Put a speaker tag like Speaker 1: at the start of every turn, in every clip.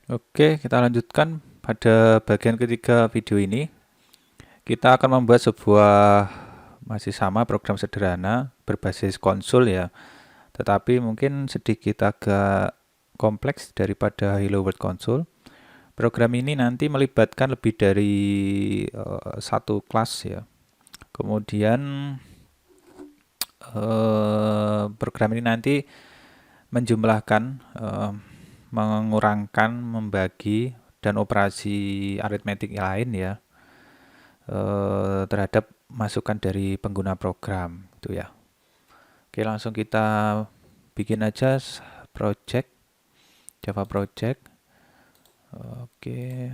Speaker 1: Oke, kita lanjutkan pada bagian ketiga video ini. Kita akan membuat sebuah masih sama program sederhana berbasis konsul ya, tetapi mungkin sedikit agak kompleks daripada Hello World Console. Program ini nanti melibatkan lebih dari satu kelas ya. Kemudian program ini nanti menjumlahkan, mengurangkan, membagi, dan operasi aritmetik yang lain ya, terhadap masukan dari pengguna program itu ya. Oke, langsung kita bikin aja project, Java project. Oke,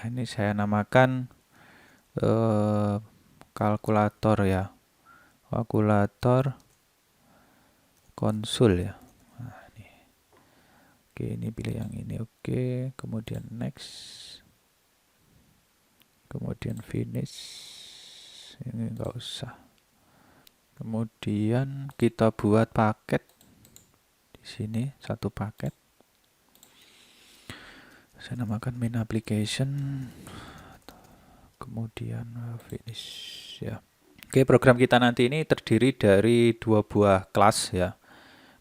Speaker 1: ini saya namakan kalkulator ya, kalkulator konsul ya. Nah, ini. Oke, ini pilih yang ini. Oke, kemudian next, kemudian finish. Ini enggak usah. Kemudian kita buat paket di sini, satu paket. Saya namakan main application. Kemudian finish ya. Oke, program kita nanti ini terdiri dari dua buah kelas ya.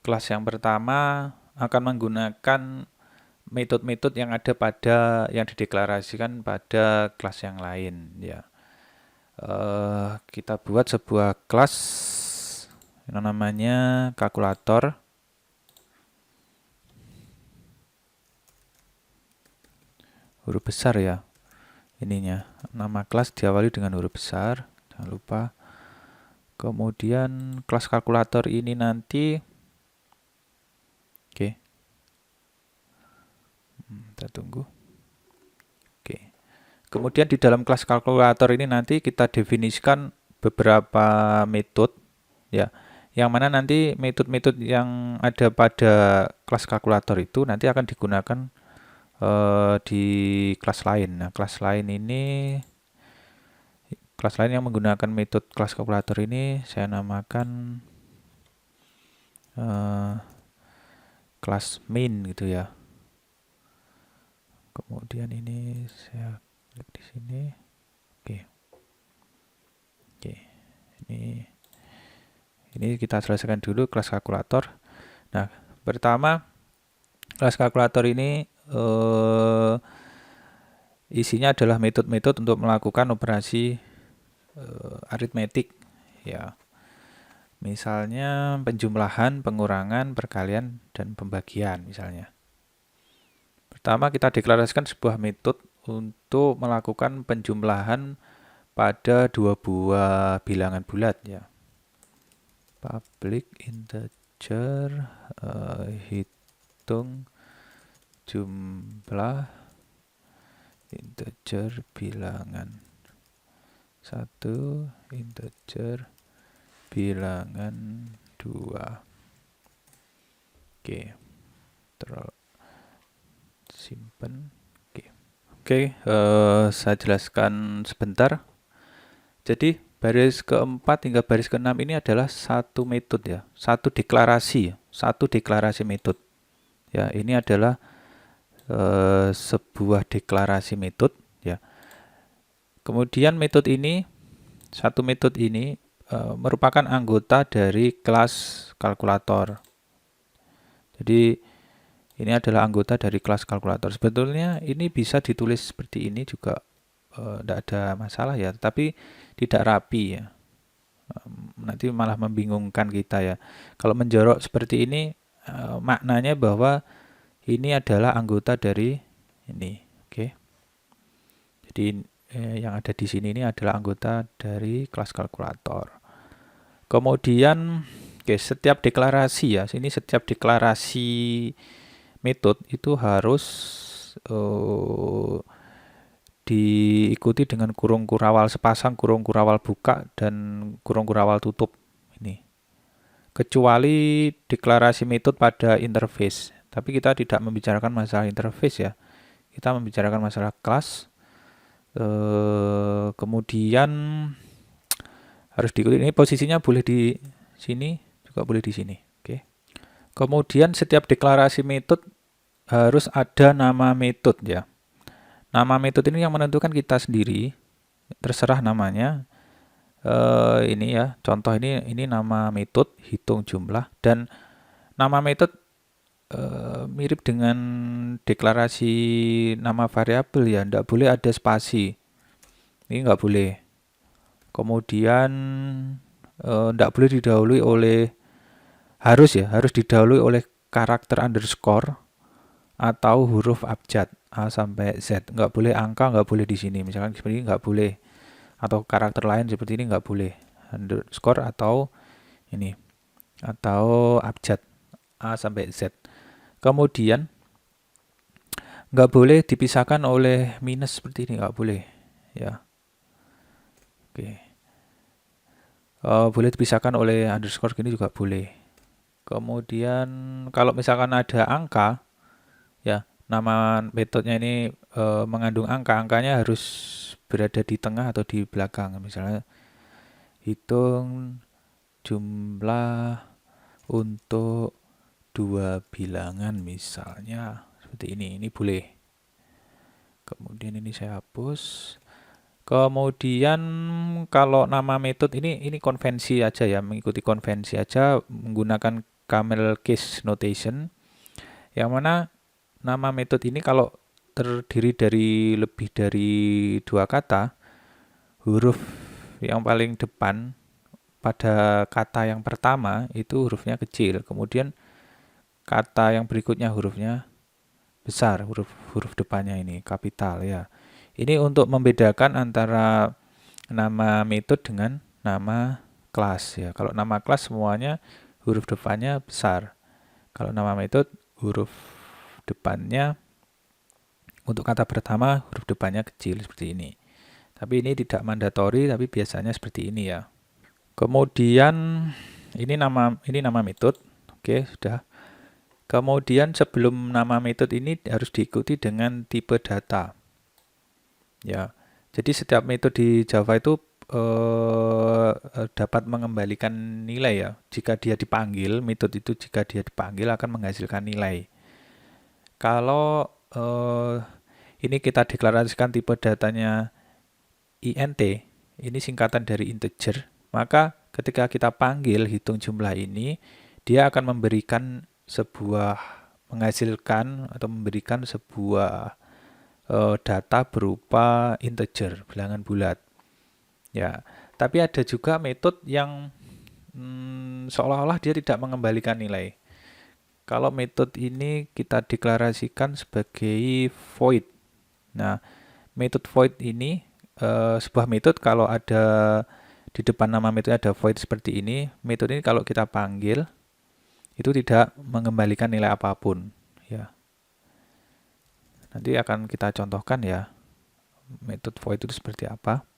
Speaker 1: Kelas yang pertama akan menggunakan metode-metode yang ada pada yang dideklarasikan pada kelas yang lain ya. Kita buat sebuah kelas yang namanya kalkulator. Huruf besar ya ininya. Nama kelas diawali dengan huruf besar, jangan lupa. Kemudian kelas kalkulator ini nanti, oke, kita tunggu. Oke. Kemudian di dalam kelas kalkulator ini nanti kita definisikan beberapa metode ya. Yang mana nanti metode-metode yang ada pada kelas kalkulator itu nanti akan digunakan di kelas lain. Nah, kelas lain yang menggunakan metode kelas kalkulator ini saya namakan kelas main gitu ya. Kemudian ini saya klik di sini. Oke. Oke. Ini kita selesaikan dulu kelas kalkulator. Nah, pertama kelas kalkulator ini isinya adalah metode-metode untuk melakukan operasi aritmetik ya. Misalnya penjumlahan, pengurangan, perkalian, dan pembagian misalnya. Pertama kita deklarasikan sebuah metode untuk melakukan penjumlahan pada dua buah bilangan bulat ya. Public integer, hitung jumlah integer bilangan 1, integer bilangan 2. Oke, simpen. Oke, saya jelaskan sebentar. Jadi baris keempat hingga baris keenam ini adalah satu metode ya, satu deklarasi metode. Ya, ini adalah sebuah deklarasi metode ya. Kemudian satu metode ini merupakan anggota dari kelas kalkulator. Jadi ini adalah anggota dari kelas kalkulator. Sebetulnya ini bisa ditulis seperti ini juga tidak ada masalah ya, tapi tidak rapi ya. Nanti malah membingungkan kita ya. Kalau menjorok seperti ini maknanya bahwa ini adalah anggota dari ini. Oke. Jadi yang ada di sini ini adalah anggota dari kelas kalkulator. Kemudian setiap deklarasi ya, sini setiap deklarasi metode itu harus diikuti dengan kurung kurawal sepasang, kurung kurawal buka, dan kurung kurawal tutup. Ini. Kecuali deklarasi metode pada interface. Tapi kita tidak membicarakan masalah interface ya. Kita membicarakan masalah kelas. Kemudian harus diikuti. Ini posisinya boleh di sini, juga boleh di sini. Oke. Kemudian setiap deklarasi metode harus ada nama metode ya. Nama metode ini yang menentukan kita sendiri, terserah namanya. Ini ya, contoh ini nama metode hitung jumlah, dan nama metode mirip dengan deklarasi nama variabel ya, tidak boleh ada spasi. Ini nggak boleh. Kemudian tidak boleh didahului oleh harus didahului oleh karakter underscore atau huruf abjad A sampai Z. Nggak boleh angka, nggak boleh di sini. Misalkan seperti ini nggak boleh. Atau karakter lain seperti ini nggak boleh. Underscore atau ini. Atau abjad A sampai Z. Kemudian nggak boleh dipisahkan oleh minus seperti ini, nggak boleh. Ya. Oke. Boleh dipisahkan oleh underscore gini juga boleh. Kemudian kalau misalkan ada angka, ya nama metodenya ini mengandung angka, angkanya harus berada di tengah atau di belakang. Misalnya hitung jumlah untuk 2 bilangan misalnya seperti ini boleh. Kemudian ini saya hapus. Kemudian kalau nama metode ini konvensi aja ya, mengikuti konvensi aja menggunakan camel case notation, yang mana nama metode ini kalau terdiri dari lebih dari 2 kata, huruf yang paling depan pada kata yang pertama itu hurufnya kecil, kemudian kata yang berikutnya hurufnya besar, huruf depannya ini kapital ya. Ini untuk membedakan antara nama metode dengan nama kelas ya. Kalau nama kelas semuanya huruf depannya besar. Kalau nama metode huruf depannya untuk kata pertama huruf depannya kecil seperti ini. Tapi ini tidak mandatori, tapi biasanya seperti ini ya. Kemudian ini nama metode. Oke, sudah. Kemudian sebelum nama metode ini harus diikuti dengan tipe data. Ya, jadi setiap metode di Java itu dapat mengembalikan nilai ya. Jika dia dipanggil, metode itu jika dia dipanggil akan menghasilkan nilai. Kalau ini kita deklarasikan tipe datanya int, ini singkatan dari integer, maka ketika kita panggil hitung jumlah ini, dia akan menghasilkan atau memberikan sebuah data berupa integer, bilangan bulat. Ya, tapi ada juga metode yang seolah-olah dia tidak mengembalikan nilai. Kalau metode ini kita deklarasikan sebagai void. Nah, metode void ini sebuah metode kalau ada di depan nama metode ada void seperti ini, metode ini kalau kita panggil itu tidak mengembalikan nilai apapun, ya. Nanti akan kita contohkan ya metode void itu seperti apa.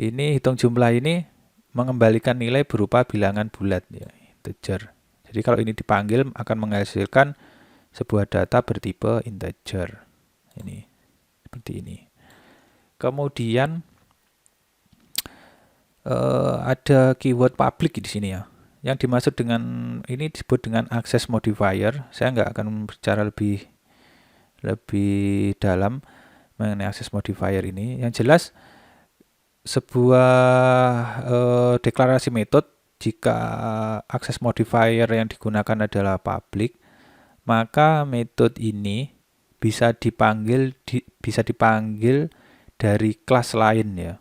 Speaker 1: Ini hitung jumlah ini mengembalikan nilai berupa bilangan bulat ya, integer. Jadi kalau ini dipanggil akan menghasilkan sebuah data bertipe integer. Ini seperti ini. Kemudian ada keyword public di sini ya. Yang dimaksud dengan ini disebut dengan access modifier. Saya nggak akan bicara lebih dalam mengenai access modifier ini. Yang jelas sebuah deklarasi metode jika access modifier yang digunakan adalah public, maka metode ini bisa dipanggil dari kelas lain ya.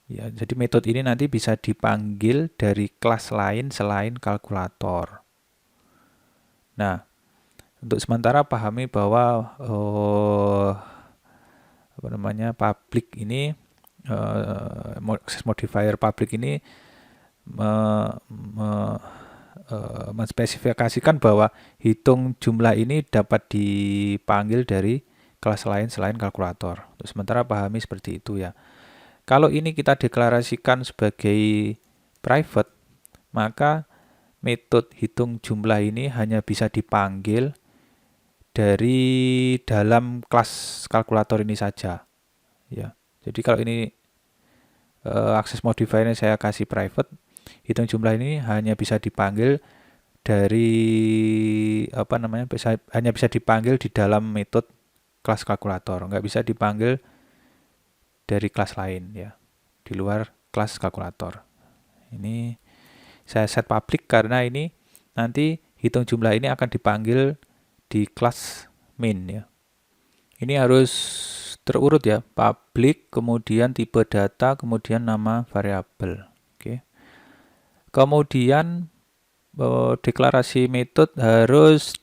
Speaker 1: Ya, jadi metode ini nanti bisa dipanggil dari kelas lain selain kalkulator. Nah, untuk sementara pahami bahwa public ini access modifier public ini menspesifikasikan bahwa hitung jumlah ini dapat dipanggil dari kelas lain selain kalkulator. Untuk sementara pahami seperti itu ya. Kalau ini kita deklarasikan sebagai private, maka metode hitung jumlah ini hanya bisa dipanggil dari dalam kelas kalkulator ini saja. Ya. Jadi kalau ini access modifier ini saya kasih private, hitung jumlah ini hanya bisa dipanggil dari hanya bisa dipanggil di dalam metode kelas kalkulator, nggak bisa dipanggil dari kelas lain ya, di luar kelas kalkulator. Ini saya set public karena ini nanti hitung jumlah ini akan dipanggil di kelas main ya. Ini harus terurut ya, public, kemudian tipe data, kemudian nama variabel. Oke. Kemudian deklarasi metode harus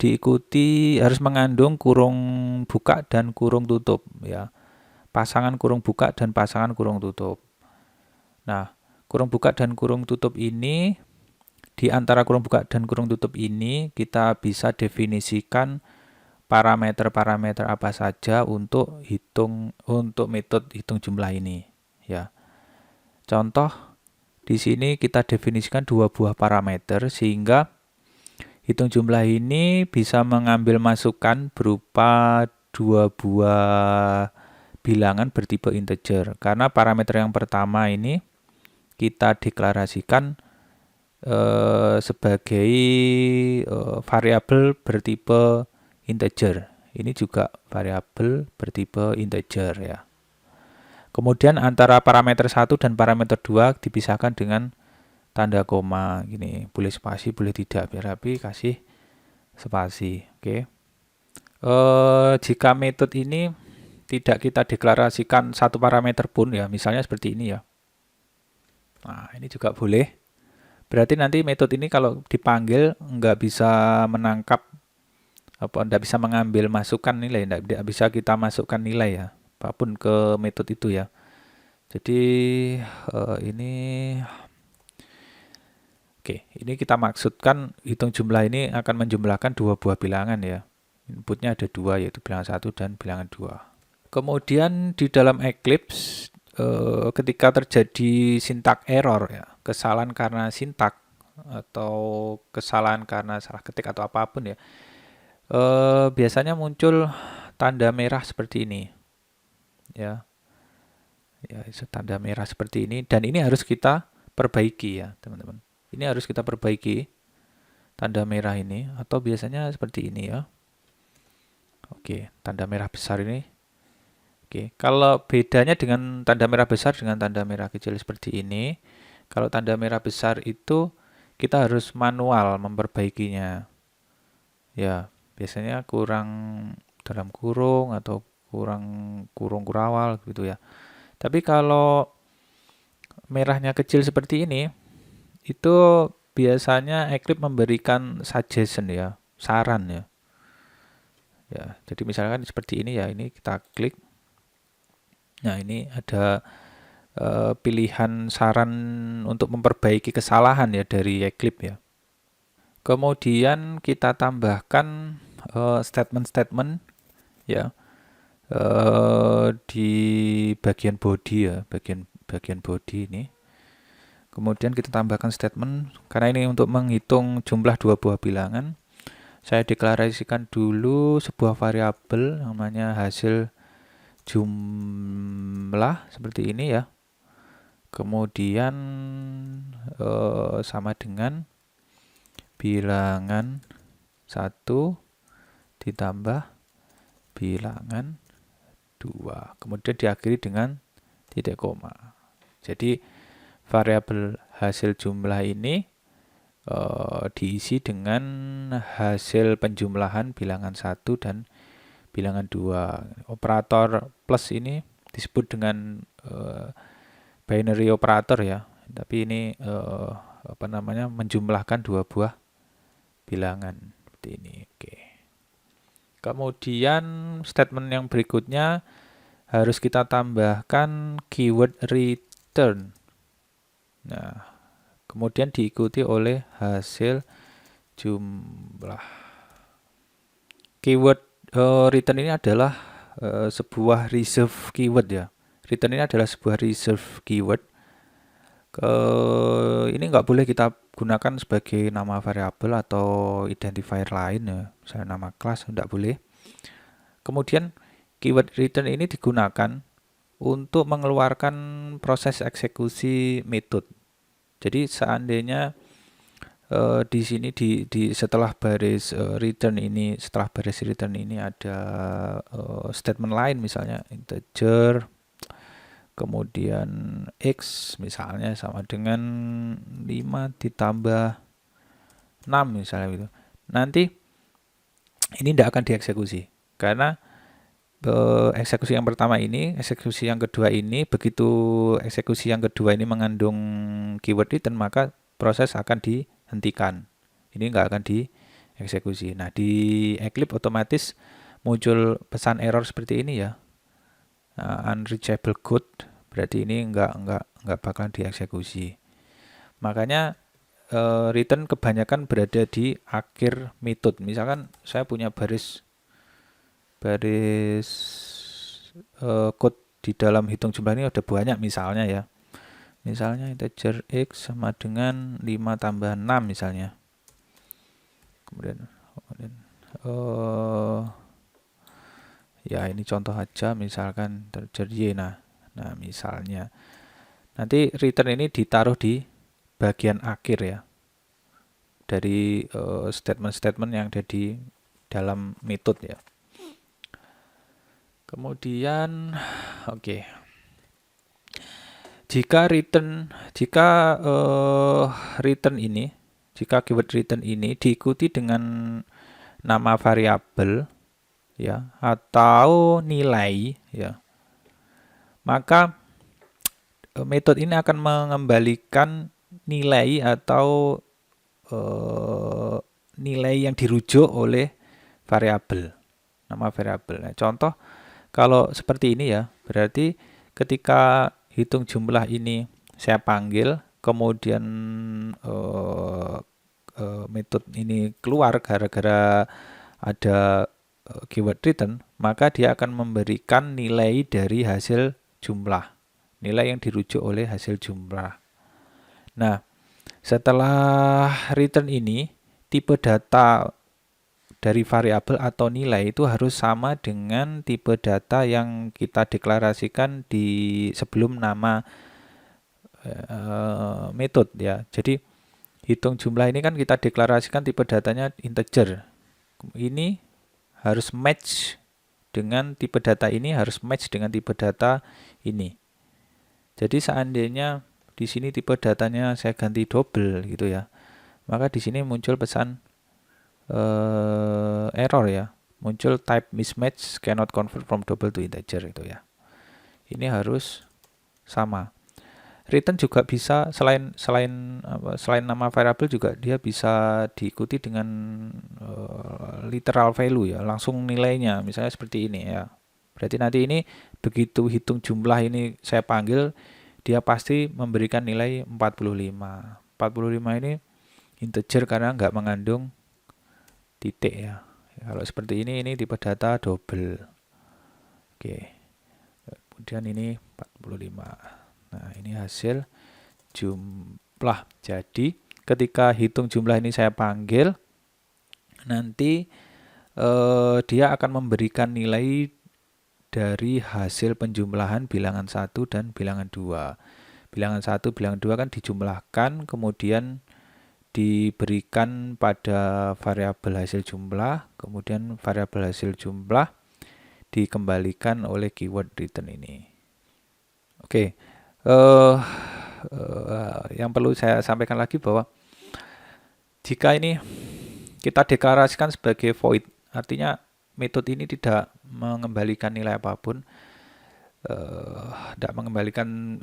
Speaker 1: mengandung kurung buka dan kurung tutup ya. Pasangan kurung buka dan pasangan kurung tutup. Nah, kurung buka dan kurung tutup ini, di antara kurung buka dan kurung tutup ini kita bisa definisikan parameter-parameter apa saja untuk metode hitung jumlah ini ya. Contoh di sini kita definisikan 2 buah parameter sehingga hitung jumlah ini bisa mengambil masukan berupa 2 buah bilangan bertipe integer. Karena parameter yang pertama ini kita deklarasikan sebagai variabel bertipe integer. Ini juga variabel bertipe integer ya. Kemudian antara parameter 1 dan parameter 2 dipisahkan dengan tanda koma gini. Boleh spasi, boleh tidak. Biar rapi kasih spasi. Oke. Jika metode ini tidak kita deklarasikan satu parameter pun ya, misalnya seperti ini ya. Nah, ini juga boleh. Berarti nanti metode ini kalau dipanggil nggak bisa menangkap nggak bisa mengambil masukan nilai, nggak bisa kita masukkan nilai ya, apapun ke metode itu ya. Jadi ini kita maksudkan hitung jumlah ini akan menjumlahkan 2 buah bilangan ya. Inputnya ada 2 yaitu bilangan 1 dan bilangan 2. Kemudian di dalam Eclipse ketika terjadi syntax error ya, kesalahan karena sintak atau kesalahan karena salah ketik atau apapun ya, biasanya muncul tanda merah seperti ini ya. Ya, tanda merah seperti ini, dan ini harus kita perbaiki ya teman-teman. Ini harus kita perbaiki tanda merah ini, atau biasanya seperti ini ya. Oke, tanda merah besar ini. Oke, kalau bedanya dengan tanda merah besar dengan tanda merah kecil seperti ini, kalau tanda merah besar itu kita harus manual memperbaikinya. Ya, biasanya kurang dalam kurung atau kurang kurung kurawal gitu ya. Tapi kalau merahnya kecil seperti ini, itu biasanya Eclipse memberikan suggestion ya, saran ya. Ya, jadi misalkan seperti ini ya, ini kita klik. Nah, ini ada pilihan saran untuk memperbaiki kesalahan ya dari Eclipse ya. Kemudian kita tambahkan statement-statement ya di bagian body ya, bagian body ini. Kemudian kita tambahkan statement karena ini untuk menghitung jumlah 2 buah bilangan. Saya deklarasikan dulu sebuah variabel namanya hasil jumlah seperti ini ya. Kemudian sama dengan bilangan 1 ditambah bilangan 2. Kemudian diakhiri dengan titik koma. Jadi variabel hasil jumlah ini diisi dengan hasil penjumlahan bilangan 1 dan bilangan 2. Operator plus ini disebut dengan binary operator ya. Tapi ini menjumlahkan 2 buah bilangan seperti ini. Oke. Kemudian statement yang berikutnya harus kita tambahkan keyword return. Nah, kemudian diikuti oleh hasil jumlah. Keyword return ini adalah sebuah reserve keyword ya. Return ini adalah sebuah reserve keyword. Ini nggak boleh kita gunakan sebagai nama variabel atau identifier lain ya, misalnya nama kelas, nggak boleh. Kemudian keyword return ini digunakan untuk mengeluarkan proses eksekusi metode. Jadi seandainya di sini setelah baris return ini, ada statement lain, misalnya integer, kemudian x misalnya sama dengan 5 ditambah 6 misalnya gitu. Nanti ini tidak akan dieksekusi karena eksekusi yang pertama ini, eksekusi yang kedua ini, begitu eksekusi yang kedua ini mengandung keyword return, maka proses akan dihentikan. Ini nggak akan dieksekusi. Nah, di Eclipse otomatis muncul pesan error seperti ini ya. Unreachable code, berarti ini nggak bakalan dieksekusi. Makanya return kebanyakan berada di akhir metode. Misalkan saya punya baris code di dalam hitung jumlah ini ada banyak misalnya ya. Misalnya integer x sama dengan 5 tambah 6 misalnya. Kemudian ya ini contoh aja, misalkan integer y. Nah misalnya nanti return ini ditaruh di bagian akhir ya dari statement-statement yang ada di dalam metode ya. Kemudian jika keyword return ini diikuti dengan nama variabel ya atau nilai ya, maka metode ini akan mengembalikan nilai atau nilai yang dirujuk oleh variabel, nama variabel. Nah, contoh kalau seperti ini ya, berarti ketika hitung jumlah ini saya panggil, kemudian metode ini keluar gara-gara ada keyword return, maka dia akan memberikan nilai dari hasil jumlah, nilai yang dirujuk oleh hasil jumlah. Nah, setelah return ini, tipe data dari variabel atau nilai itu harus sama dengan tipe data yang kita deklarasikan di sebelum nama metode ya. Jadi hitung jumlah ini kan kita deklarasikan tipe datanya integer. Ini harus match dengan tipe data ini, harus match dengan tipe data ini. Jadi seandainya di sini tipe datanya saya ganti double gitu ya, maka di sini muncul pesan error ya, muncul type mismatch cannot convert from double to integer itu ya. Ini harus sama. Return juga bisa selain nama variabel juga dia bisa diikuti dengan literal value ya, langsung nilainya misalnya seperti ini ya. Berarti nanti ini begitu hitung jumlah ini saya panggil, dia pasti memberikan nilai 45. 45 ini integer karena nggak mengandung titik ya. Kalau seperti ini tipe data double. Oke. Kemudian ini 45. Nah, ini hasil jumlah. Jadi, ketika hitung jumlah ini saya panggil, nanti dia akan memberikan nilai dari hasil penjumlahan bilangan 1 dan bilangan 2. Bilangan 1, bilangan 2 kan dijumlahkan, kemudian diberikan pada variabel hasil jumlah, kemudian variabel hasil jumlah dikembalikan oleh keyword return ini. Oke, yang perlu saya sampaikan lagi bahwa jika ini kita deklarasikan sebagai void, artinya metode ini tidak mengembalikan nilai apapun, tidak mengembalikan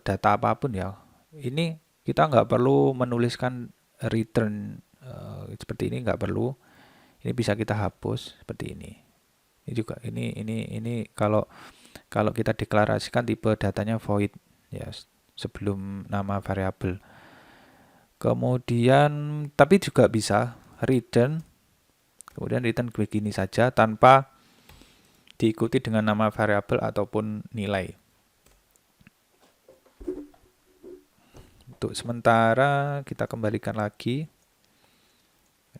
Speaker 1: data apapun ya. Ini kita nggak perlu menuliskan return seperti ini, nggak perlu. Ini bisa kita hapus seperti ini. Ini juga ini kalau kita deklarasikan tipe datanya void ya sebelum nama variabel. Kemudian tapi juga bisa return, kemudian return begini saja tanpa diikuti dengan nama variabel ataupun nilai. Untuk sementara kita kembalikan lagi.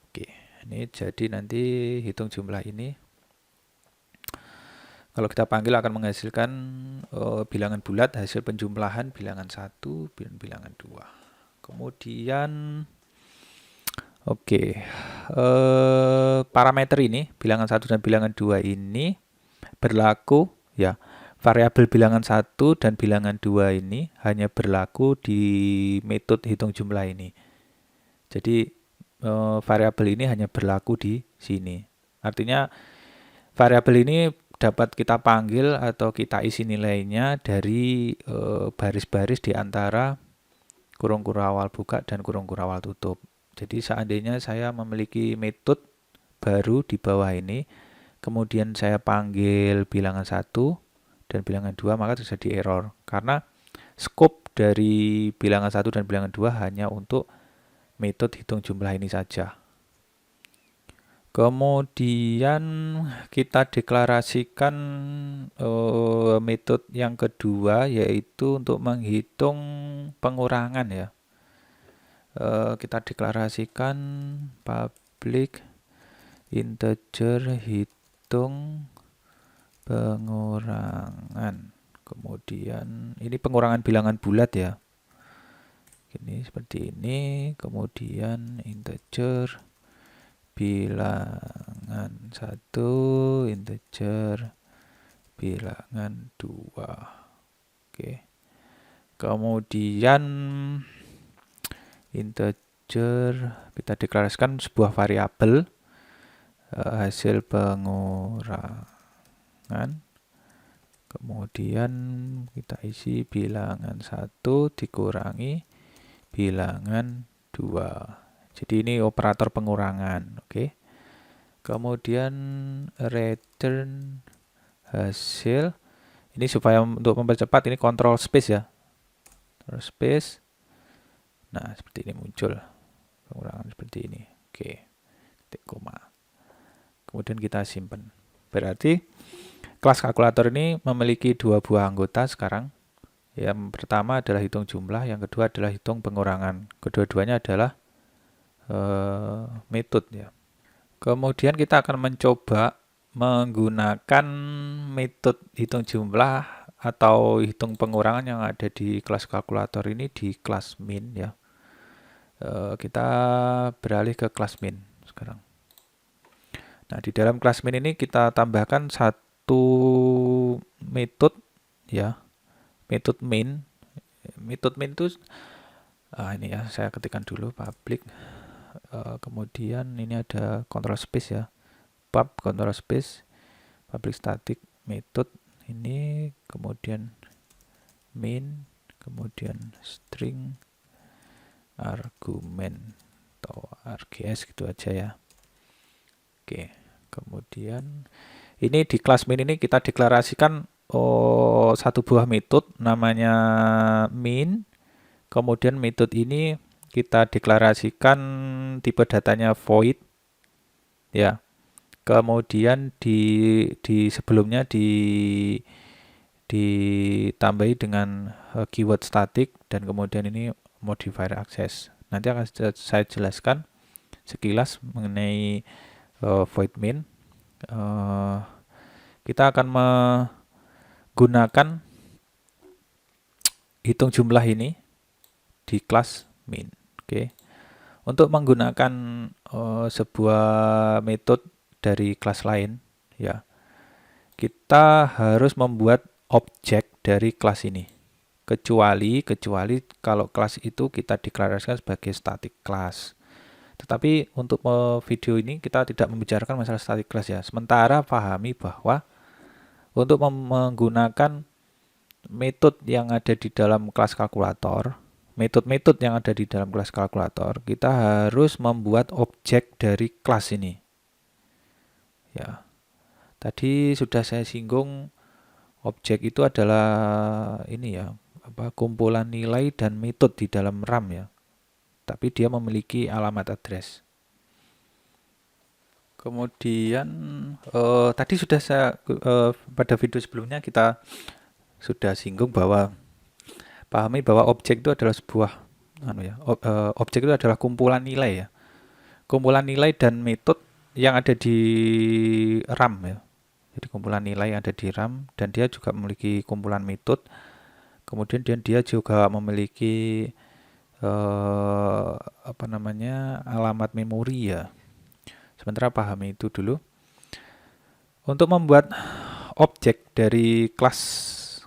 Speaker 1: Oke, ini jadi nanti hitung jumlah ini. Kalau kita panggil akan menghasilkan bilangan bulat hasil penjumlahan bilangan 1 dan bilangan 2. Kemudian Oke, parameter ini, bilangan 1 dan bilangan 2 ini berlaku ya. Variabel bilangan 1 dan bilangan 2 ini hanya berlaku di metode hitung jumlah ini. Jadi variabel ini hanya berlaku di sini. Artinya variabel ini dapat kita panggil atau kita isi nilainya dari baris-baris di antara kurung-kurung awal buka dan kurung-kurung awal tutup. Jadi seandainya saya memiliki metode baru di bawah ini, kemudian saya panggil bilangan 1 dan bilangan 2, maka terjadi error. Karena scope dari bilangan 1 dan bilangan 2 hanya untuk metode hitung jumlah ini saja. Kemudian kita deklarasikan metode yang kedua, yaitu untuk menghitung pengurangan ya. Kita deklarasikan public integer hitung pengurangan. Kemudian ini pengurangan bilangan bulat ya. Ini seperti ini. Kemudian integer bilangan 1, integer bilangan 2. Oke. Kemudian integer kita deklarasikan sebuah variabel hasil pengurangan. Kemudian kita isi bilangan 1 dikurangi bilangan 2. Jadi ini operator pengurangan, oke. Kemudian return hasil. Ini supaya untuk mempercepat ini control space ya. Control space. Nah, seperti ini muncul pengurangan seperti ini. Oke. Titik koma. Kemudian kita simpan. Berarti kelas kalkulator ini memiliki dua buah anggota sekarang. Yang pertama adalah hitung jumlah, yang kedua adalah hitung pengurangan. Kedua-duanya adalah metode ya. Kemudian kita akan mencoba menggunakan metode hitung jumlah atau hitung pengurangan yang ada di kelas kalkulator ini di kelas min ya. Kita beralih ke kelas min sekarang. Nah, di dalam kelas min ini kita tambahkan satu metode ya. Metode min. Metode min itu ini ya, saya ketikkan dulu public. Kemudian ini ada control space ya. Pub control space public static method ini, kemudian min, kemudian string argumen atau args gitu aja ya. Oke, kemudian ini di kelas min ini kita deklarasikan satu buah metode namanya min. Kemudian metode ini kita deklarasikan tipe datanya void ya. Kemudian di sebelumnya ditambahi dengan keyword static dan kemudian ini modifier access. Nanti akan saya jelaskan sekilas mengenai void min. Kita akan menggunakan hitung jumlah ini di kelas min. Oke. Untuk menggunakan sebuah metode dari kelas lain ya, kita harus membuat objek dari kelas ini. Kecuali kalau kelas itu kita deklarasikan sebagai static class. Tetapi untuk video ini kita tidak membicarakan masalah static class ya. Sementara pahami bahwa untuk menggunakan metode yang ada di dalam kelas kalkulator, metode-metode yang ada di dalam kelas kalkulator, kita harus membuat objek dari kelas ini. Ya. Tadi sudah saya singgung objek itu adalah ini ya, kumpulan nilai dan metode di dalam RAM ya. Tapi dia memiliki alamat address. Kemudian tadi sudah saya pada video sebelumnya kita sudah singgung bahwa pahami bahwa objek itu adalah sebuah objek itu adalah kumpulan nilai ya. Kumpulan nilai dan metode yang ada di RAM ya. Jadi kumpulan nilai yang ada di RAM dan dia juga memiliki kumpulan metode. Kemudian dia juga memiliki apa namanya, alamat memori ya. Sementara pahami itu dulu. Untuk membuat objek dari kelas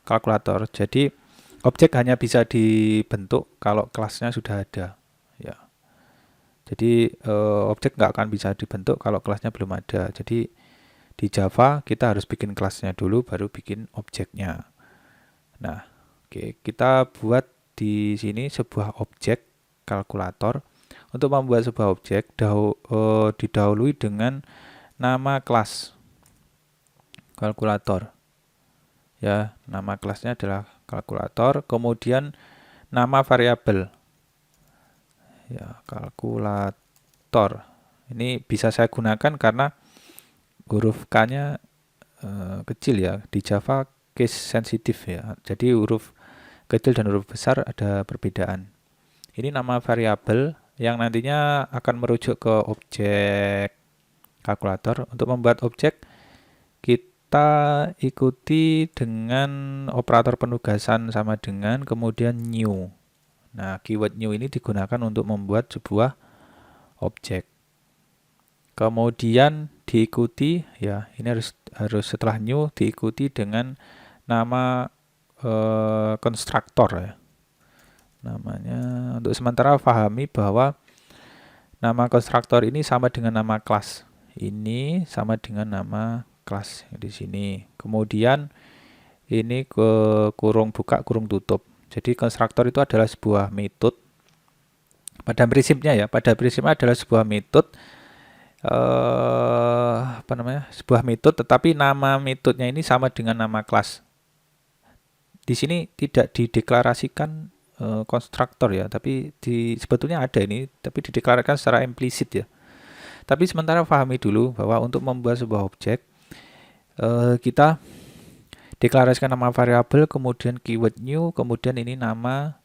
Speaker 1: kalkulator, jadi objek hanya bisa dibentuk kalau kelasnya sudah ada. Ya, jadi objek nggak akan bisa dibentuk kalau kelasnya belum ada. Jadi di Java kita harus bikin kelasnya dulu, baru bikin objeknya. Nah, oke, kita buat di sini sebuah objek kalkulator. Untuk membuat sebuah objek didahului dengan nama kelas kalkulator. Ya, nama kelasnya adalah kalkulator, kemudian nama variabel. Ya, kalkulator. Ini bisa saya gunakan karena huruf K-nya kecil ya. Di Java case sensitif ya. Jadi huruf kecil dan huruf besar ada perbedaan. Ini nama variabel yang nantinya akan merujuk ke objek kalkulator. Untuk membuat objek, kita ikuti dengan operator penugasan sama dengan, kemudian new. Nah, keyword new ini digunakan untuk membuat sebuah objek. Kemudian diikuti, ya ini harus setelah new diikuti dengan nama konstruktor ya. Namanya, untuk sementara pahami bahwa nama konstruktor ini sama dengan nama kelas. Ini sama dengan nama kelas di sini. Kemudian ini ke kurung buka, kurung tutup. Jadi konstruktor itu adalah sebuah metode. Pada prinsipnya ya, pada prinsipnya adalah sebuah metode apa namanya? Sebuah metode, tetapi nama metodenya ini sama dengan nama kelas. Di sini tidak dideklarasikan konstruktor ya, tapi sebetulnya ada ini, tapi dideklarasikan secara implisit ya. Tapi sementara pahami dulu bahwa untuk membuat sebuah objek, kita deklarasikan nama variabel, kemudian keyword new, kemudian ini nama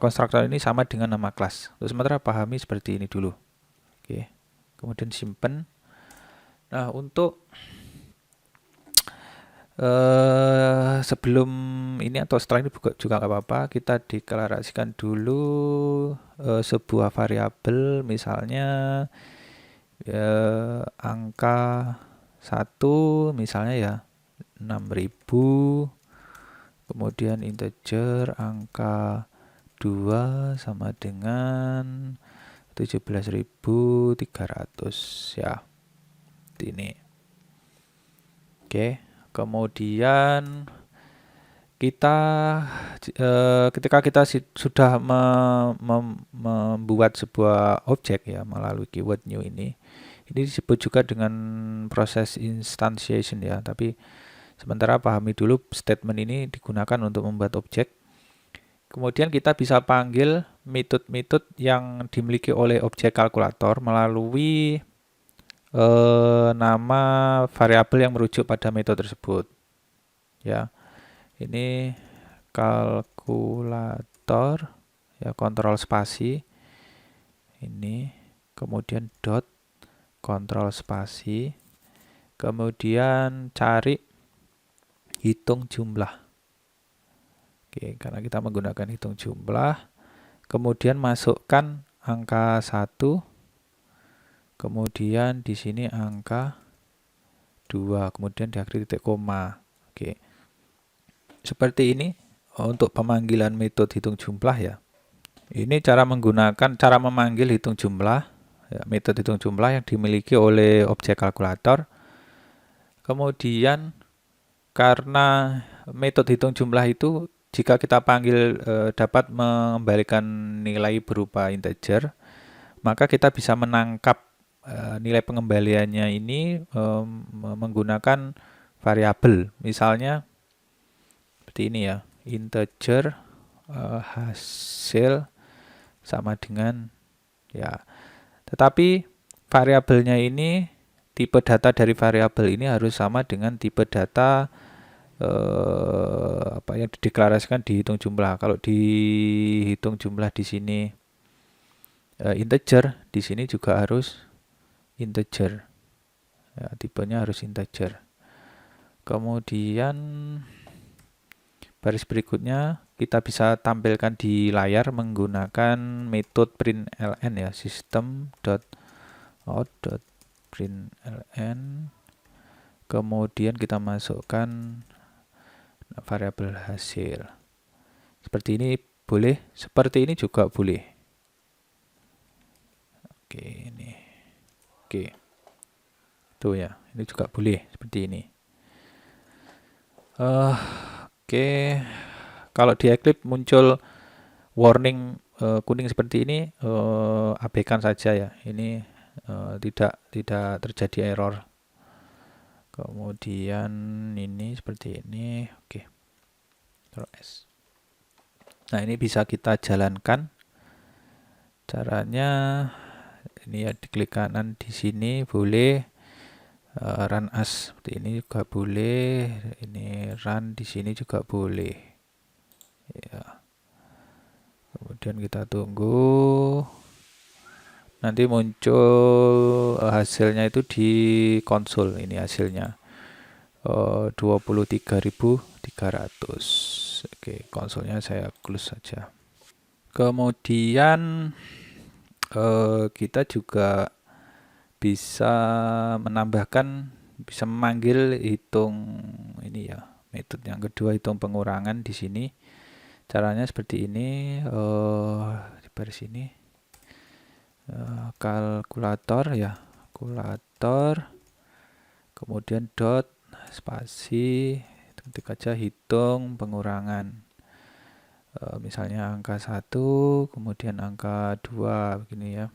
Speaker 1: konstruktor ini sama dengan nama kelas. Untuk sementara pahami seperti ini dulu. Oke, kemudian simpan. Nah, untuk sebelum ini atau setelah ini juga nggak apa-apa, kita deklarasikan dulu sebuah variabel, misalnya angka 1 misalnya ya 6.000, kemudian integer angka 2 sama dengan 17.300 ya, ini. Oke. Kemudian kita ketika kita sudah membuat sebuah objek ya melalui keyword new ini disebut juga dengan proses instantiation ya. Tapi sementara pahami dulu statement ini digunakan untuk membuat objek. Kemudian kita bisa panggil metode-metode yang dimiliki oleh objek kalkulator melalui nama variabel yang merujuk pada metode tersebut. Ya, ini kalkulator, ya kontrol spasi, ini, kemudian dot, kontrol spasi, kemudian cari hitung jumlah. Oke, karena kita menggunakan hitung jumlah, kemudian masukkan angka 1. Kemudian di sini angka 2, kemudian diakhiri titik koma. Oke. Seperti ini untuk pemanggilan metode hitung jumlah ya. Ini cara memanggil hitung jumlah, ya, metode hitung jumlah yang dimiliki oleh objek kalkulator. Kemudian karena metode hitung jumlah itu jika kita panggil dapat mengembalikan nilai berupa integer, maka kita bisa menangkap nilai pengembaliannya ini menggunakan variabel. Misalnya seperti ini ya, integer hasil sama dengan ya. Tetapi variabelnya ini, tipe data dari variabel ini harus sama dengan tipe data apa yang dideklarasikan di hitung jumlah. Kalau di hitung jumlah di sini integer, di sini juga harus integer. Ya, tipenya harus integer. Kemudian baris berikutnya kita bisa tampilkan di layar menggunakan metode println ya, system.out.println, kemudian kita masukkan variabel hasil. Seperti ini boleh, seperti ini juga boleh. Oke, ini. Oke. Tuh ya, ini juga boleh seperti ini. Oke. Kalau di Eclipse muncul warning kuning seperti ini, abaikan saja ya. Ini tidak terjadi error. Kemudian ini seperti ini. Oke. Terus. Nah, ini bisa kita jalankan. Caranya ini ya, diklik kanan di sini boleh, run as seperti ini juga boleh, ini run di sini juga boleh. Ya. Kemudian kita tunggu. Nanti muncul hasilnya itu di konsol. Ini hasilnya 23.300. Oke, konsolnya saya close saja. Kemudian kita juga bisa menambahkan, bisa memanggil hitung ini ya, metode yang kedua, hitung pengurangan di sini. Caranya seperti ini, di baris ini, kalkulator ya, kalkulator, kemudian dot, spasi, ketik aja hitung pengurangan. Misalnya angka 1, kemudian angka 2, begini ya,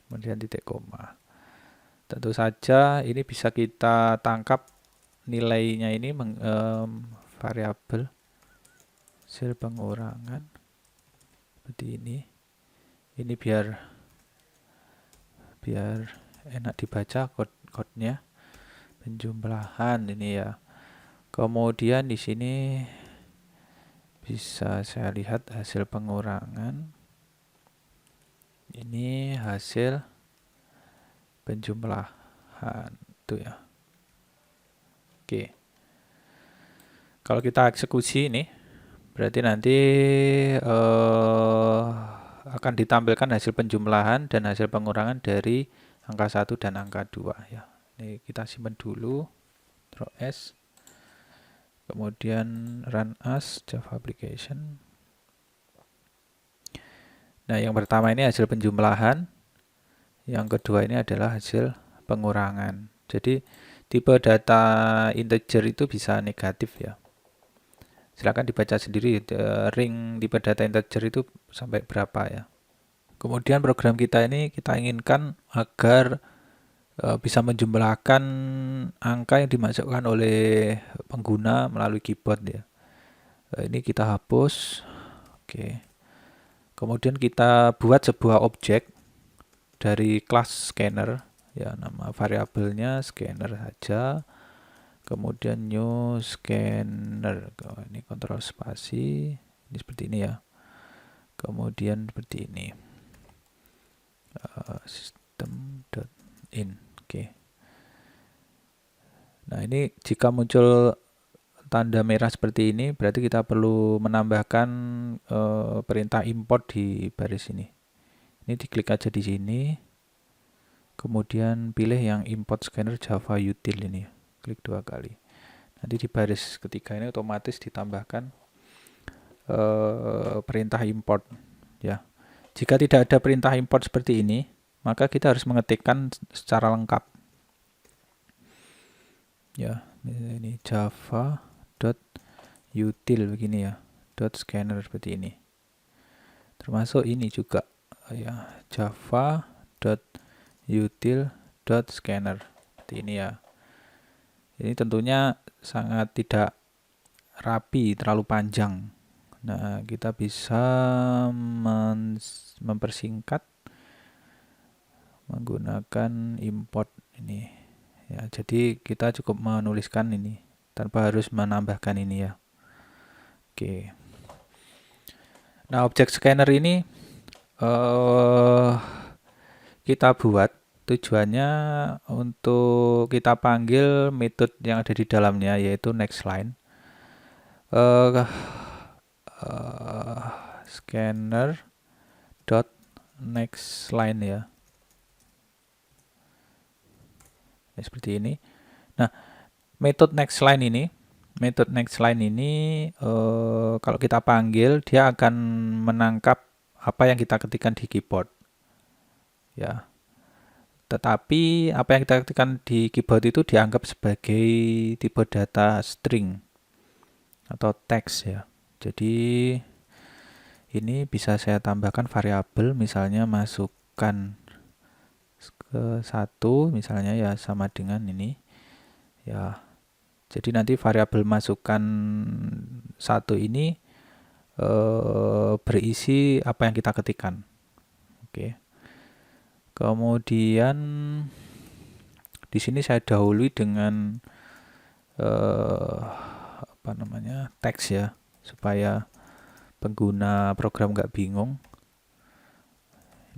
Speaker 1: kemudian titik koma. Tentu saja ini bisa kita tangkap nilainya ini variabel hasil pengurangan seperti ini. Ini biar enak dibaca kodenya, penjumlahan ini ya. Kemudian di sini bisa saya lihat hasil pengurangan. Ini hasil penjumlahan itu ya. Oke. Kalau kita eksekusi ini, berarti nanti akan ditampilkan hasil penjumlahan dan hasil pengurangan dari angka 1 dan angka 2 ya. Ini kita simpan dulu. Ctrl S. Kemudian run as Java application. Nah, yang pertama ini hasil penjumlahan. Yang kedua ini adalah hasil pengurangan. Jadi tipe data integer itu bisa negatif ya. Silakan dibaca sendiri, ring tipe data integer itu sampai berapa ya. Kemudian program kita ini kita inginkan agar bisa menjumlahkan angka yang dimasukkan oleh pengguna melalui keyboard ya. Ini kita hapus. Oke. Kemudian kita buat sebuah objek dari kelas scanner ya, nama variabelnya scanner saja. Kemudian new scanner. Ini kontrol spasi. Ini seperti ini ya. Kemudian seperti ini. System.in. Oke. Nah, ini jika muncul tanda merah seperti ini, berarti kita perlu menambahkan perintah import di baris ini. Ini diklik aja di sini. Kemudian pilih yang import scanner Java util ini. Klik 2 kali. Nanti di baris ketiga ini otomatis ditambahkan perintah import ya. Jika tidak ada perintah import seperti ini, maka kita harus mengetikkan secara lengkap. Ya, ini java.util begini ya, .scanner seperti ini. Termasuk ini juga ya, java.util.scanner seperti ini ya. Ini tentunya sangat tidak rapi, terlalu panjang. Nah, kita bisa mempersingkat menggunakan import ini. Ya, jadi kita cukup menuliskan ini tanpa harus menambahkan ini ya. Oke. Nah, objek scanner ini kita buat tujuannya untuk kita panggil metode yang ada di dalamnya, yaitu next line. scanner dot next line ya. Seperti ini. Nah, metode next line ini kalau kita panggil dia akan menangkap apa yang kita ketikkan di keyboard. Ya. Tetapi apa yang kita ketikkan di keyboard itu dianggap sebagai tipe data string atau teks ya. Jadi ini bisa saya tambahkan variabel, misalnya masukkan ke 1 misalnya ya sama dengan ini ya. Jadi nanti variabel masukan 1 ini berisi apa yang kita ketikkan. Oke. Kemudian di sini saya dahului dengan teks ya, supaya pengguna program nggak bingung.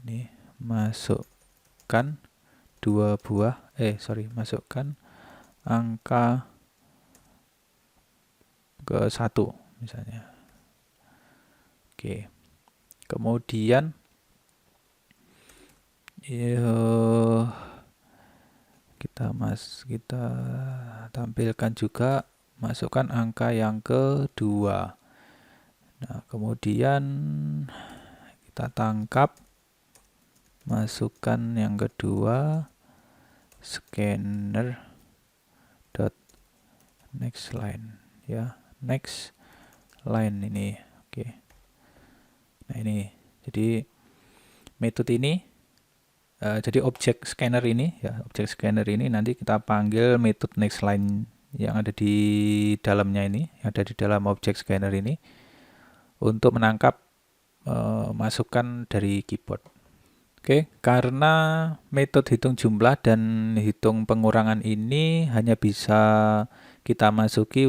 Speaker 1: Ini masukkan masukkan angka ke 1 misalnya. Oke. Kemudian kita tampilkan juga masukkan angka yang kedua. Nah, kemudian kita tangkap masukkan yang kedua scanner dot next line ya, next line ini. Oke. Nah, ini jadi metode ini jadi objek scanner ini nanti kita panggil metode next line yang ada di dalamnya ini, yang ada di dalam objek scanner ini untuk menangkap masukan dari keyboard. Oke, karena metode hitung jumlah dan hitung pengurangan ini hanya bisa kita masuki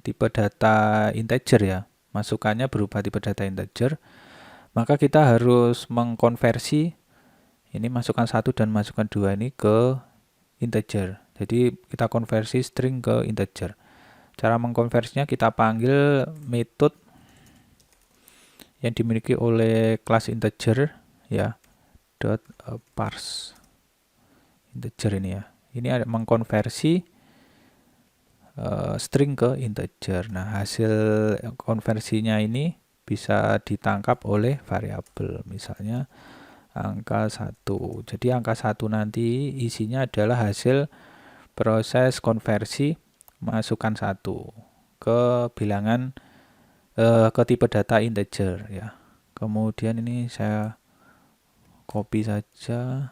Speaker 1: tipe data integer ya. Masukannya berupa tipe data integer. Maka kita harus mengkonversi ini masukan 1 dan masukan 2 ini ke integer. Jadi kita konversi string ke integer. Cara mengkonversinya kita panggil metode yang dimiliki oleh kelas integer ya, parse integer ini ya. Ini ada mengkonversi string ke integer. Nah, hasil konversinya ini bisa ditangkap oleh variabel, misalnya angka 1. Jadi angka 1 nanti isinya adalah hasil proses konversi masukkan 1 ke bilangan ke tipe data integer ya. Kemudian ini saya copy saja.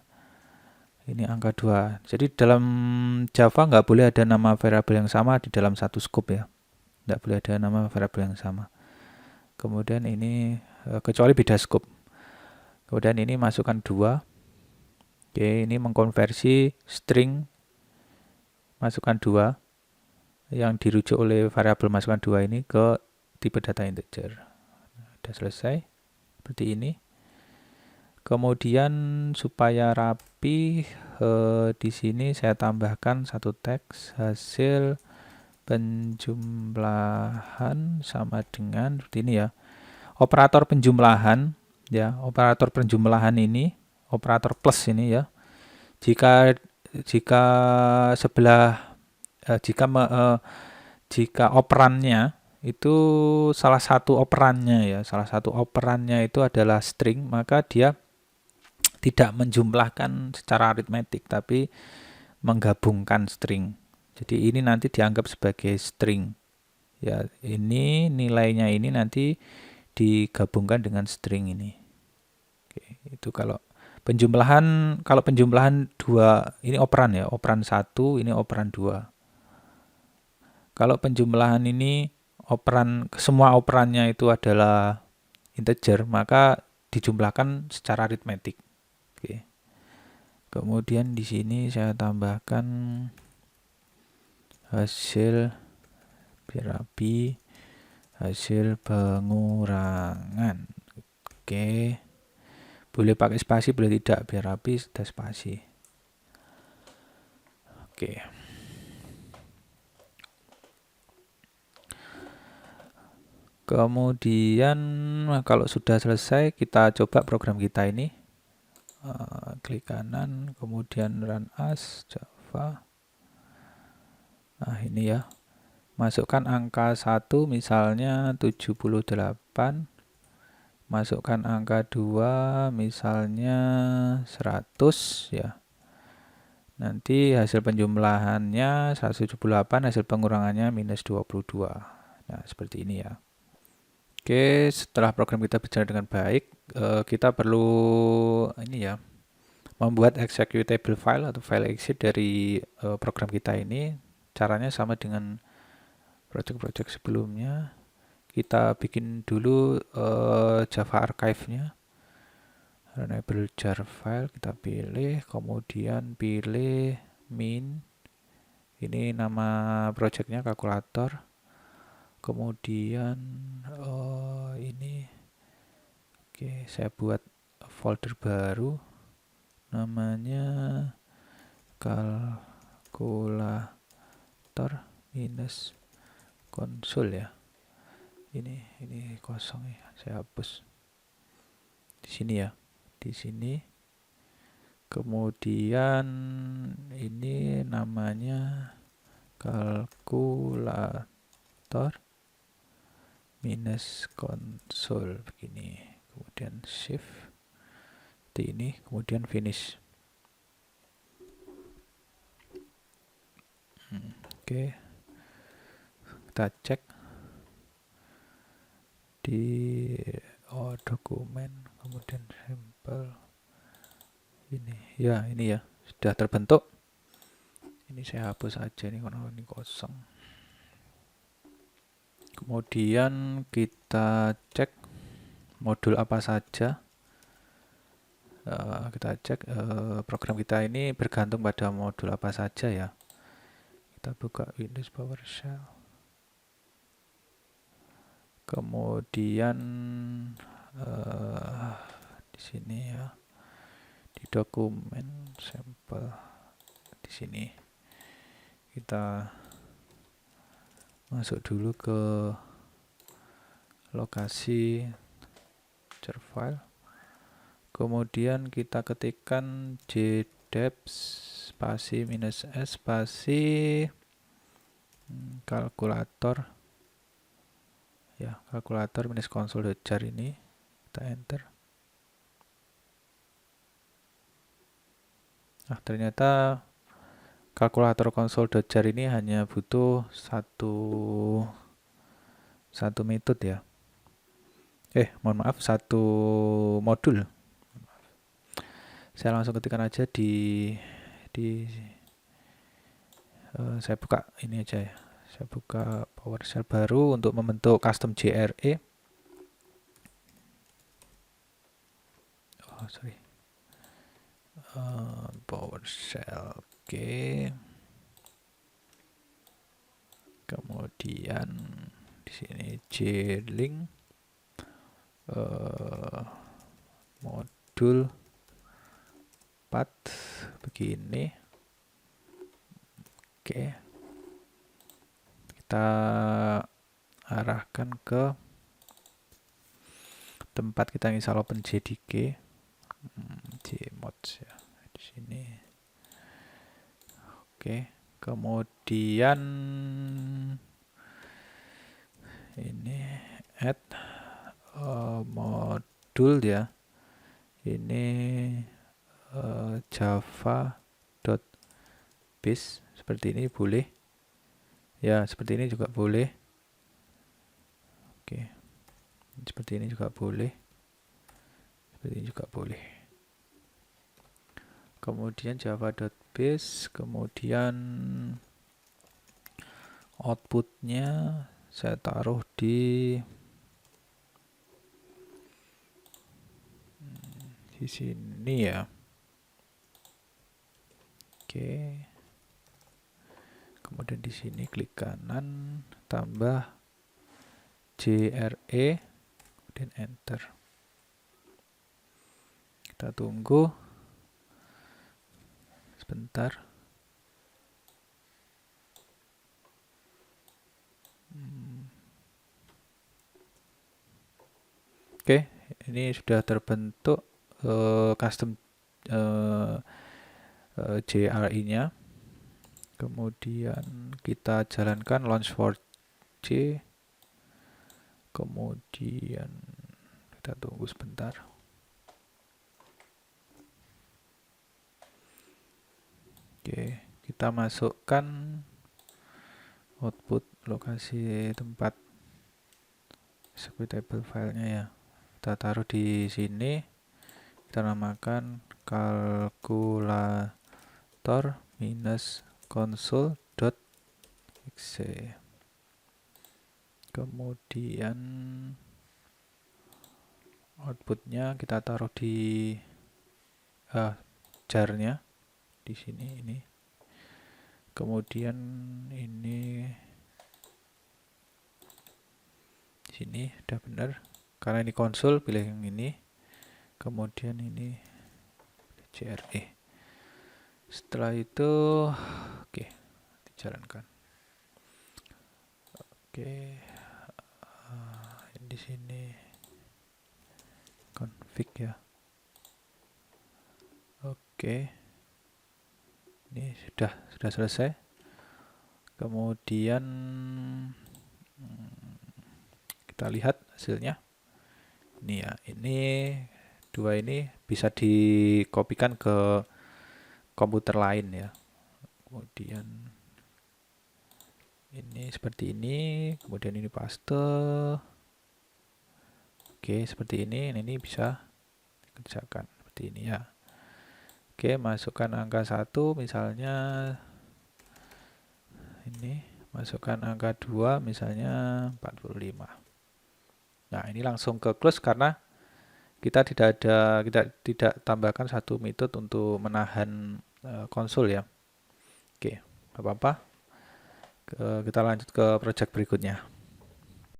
Speaker 1: Ini angka 2. Jadi dalam Java nggak boleh ada nama variabel yang sama di dalam satu scope ya. Nggak boleh ada nama variabel yang sama. Kemudian ini kecuali beda scope. Kemudian ini masukkan 2. Oke, ini mengkonversi string masukkan 2 yang dirujuk oleh variabel masukkan 2 ini ke tipe data integer. Sudah selesai. Seperti ini. Kemudian supaya rapi di sini saya tambahkan satu teks hasil penjumlahan sama dengan seperti ini ya. Operator penjumlahan ya, operator penjumlahan ini, operator plus ini ya. Jika operannya itu salah satu operannya itu adalah string, maka dia tidak menjumlahkan secara aritmetik tapi menggabungkan string. Jadi ini nanti dianggap sebagai string. Ya, ini nilainya ini nanti digabungkan dengan string ini. Oke, itu kalau penjumlahan 2 ini operan ya, operan 1 ini operan 2. Kalau penjumlahan ini semua operannya itu adalah integer, maka dijumlahkan secara aritmetik. Oke. Kemudian di sini saya tambahkan hasil biar rapi, hasil pengurangan. Oke. Boleh pakai spasi, boleh tidak, biar rapi sudah spasi. Oke. Kemudian kalau sudah selesai, kita coba program kita ini. Klik kanan, kemudian run as Java. Nah, ini ya. Masukkan angka 1 misalnya 78. Masukkan angka 2 misalnya 100 ya. Nanti hasil penjumlahannya 178, hasil pengurangannya minus 22. Nah, seperti ini ya. Oke, setelah program kita berjalan dengan baik, kita perlu ini ya, membuat executable file atau file exit dari program kita ini. Caranya sama dengan project-project sebelumnya. Kita bikin dulu Java archive-nya. Enable jar file, kita pilih, kemudian pilih min. Ini nama projectnya kalkulator. Kemudian ini, oke, saya buat folder baru, namanya kalkulator minus konsol ya. Ini kosong ya, saya hapus. Di sini ya, di sini. Kemudian ini namanya kalkulator minus konsol begini. Kemudian shift seperti ini, kemudian finish. Oke, kita cek di dokumen, kemudian sampel ini ya, sudah terbentuk. Ini saya hapus aja nih karena ini kosong. Kemudian kita cek modul apa saja. Kita cek program kita ini bergantung pada modul apa saja ya. Kita buka Windows PowerShell. Kemudian di sini ya, di dokumen sampel di sini kita masuk dulu ke lokasi jar file. Kemudian kita ketikkan jdep spasi minus s spasi kalkulator ya, kalkulator minus konsol.jar ini kita enter. Nah, ternyata kalkulator konsol.jar ini hanya butuh satu metode ya. Mohon maaf, satu modul. Saya langsung ketikkan aja saya buka ini aja ya. Saya buka PowerShell baru untuk membentuk custom JRE. PowerShell, oke. Kemudian di sini JLink modul path begini. Oke, kita arahkan ke tempat kita install OpenJDK, Gmods ya, di sini. Oke, kemudian ini add modul ya. Ini java.base seperti ini boleh ya, seperti ini juga boleh. Oke, seperti ini juga boleh, seperti ini juga boleh. Kemudian java.base, kemudian outputnya saya taruh di sini ya. Oke. Kemudian di sini klik kanan, tambah JRE, kemudian enter. Kita tunggu sebentar. Oke, ini sudah terbentuk custom JRE-nya. Kemudian kita jalankan launch4j. Kemudian kita tunggu sebentar. Oke, kita masukkan output lokasi tempat executable filenya ya. Kita taruh di sini. Kita namakan kalkulator minus console.exe. Kemudian outputnya kita taruh di jar-nya di sini ini. Kemudian ini di sini udah benar. Karena ini konsol, pilih yang ini. Kemudian ini JRE. Setelah itu oke, dijalankan. Oke. Di sini config ya. Oke. Ini sudah selesai. Kemudian kita lihat hasilnya. Ini ya, ini dua ini bisa dikopikan ke komputer lain ya. Kemudian ini seperti ini, kemudian ini paste. Oke, seperti ini bisa dikerjakan seperti ini ya. Oke, masukkan angka 1 misalnya ini, masukkan angka 2 misalnya 45. Nah, ini langsung ke close karena kita tidak tambahkan satu metode untuk menahan konsol ya. Oke, apa-apa. Kita lanjut ke project berikutnya.